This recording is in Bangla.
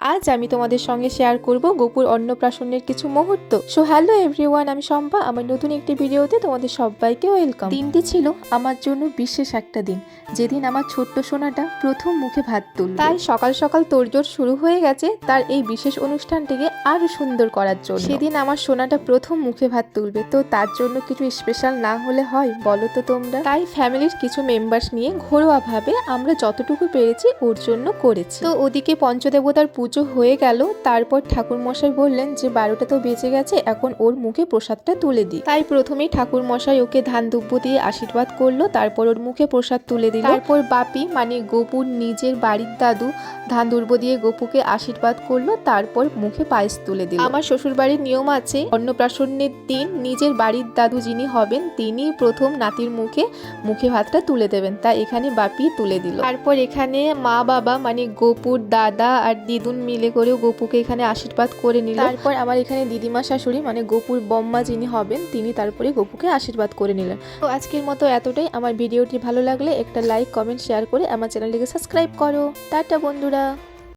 আজ আমি তোমাদের সঙ্গে শেয়ার করব গোপুর অন্নপ্রাশনের কিছু মুহূর্ত। সো হ্যালো এভরিওয়ান, আমি শম্পা। আমার নতুন একটি ভিডিওতে তোমাদের সবাইকে ওয়েলকাম। দিনটি ছিল আমার জন্য বিশেষ একটা দিন, যেদিন আমার ছোট্ট সোনাটা প্রথম মুখে ভাত তুলবে। তাই সকাল সকাল তোড়জোড় শুরু হয়ে গেছে তার এই বিশেষ অনুষ্ঠানটিকে আরো সুন্দর করার জন্য। সেদিন আমার সোনাটা প্রথম মুখে ভাত তুলবে, তো তার জন্য কিছু স্পেশাল না হলে হয় বলো তো তোমরা? তাই ফ্যামিলির কিছু মেম্বার্স নিয়ে ঘরোয়াভাবে আমরা যতটুকু পেরেছি ওর জন্য করেছি। তো ওদিকে পঞ্চদেবতার পুজো হয়ে গেল। তারপর ঠাকুর মশাই বললেন যে 12টা তো বেজে গেছে, এখন ওর মুখে প্রসাদটা তুলে দিই। তাই প্রথমেই ঠাকুর মশাই ওকে ধান দুব্য দিয়ে আশীর্বাদ করলো, তারপর ওর মুখে প্রসাদ তুলে দিল। তারপর বাপি মানে গোপুর নিজের বাড়ির দাদু ধান দুব্য দিয়ে গোপুকে আশীর্বাদ করলো, তারপর মুখে পায়েস তুলে দিল। আমার শ্বশুর বাড়ির নিয়ম আছে, অন্নপ্রাশনের দিন নিজের বাড়ির দাদু যিনি হবেন তিনি প্রথম নাতির মুখে ভাতটা তুলে দেবেন। তাই এখানে বাপি তুলে দিল। তারপর এখানে মা বাবা মানে গোপুর দাদা আর দিদুন মিলে করেও গোপুকে এখানে আশীর্বাদ করে নিল। তারপর আমার এখানে দিদিমা শাশুড়ি মানে গোপুর বম্মা যিনি হবেন তিনি তারপরে গোপুকে আশীর্বাদ করে নিলেন। তো আজকের মতো এতটাই। আমার ভিডিওটি ভালো লাগলে একটা লাইক, কমেন্ট, শেয়ার করে আমার চ্যানেলটিকে সাবস্ক্রাইব করো। টাটা বন্ধুরা।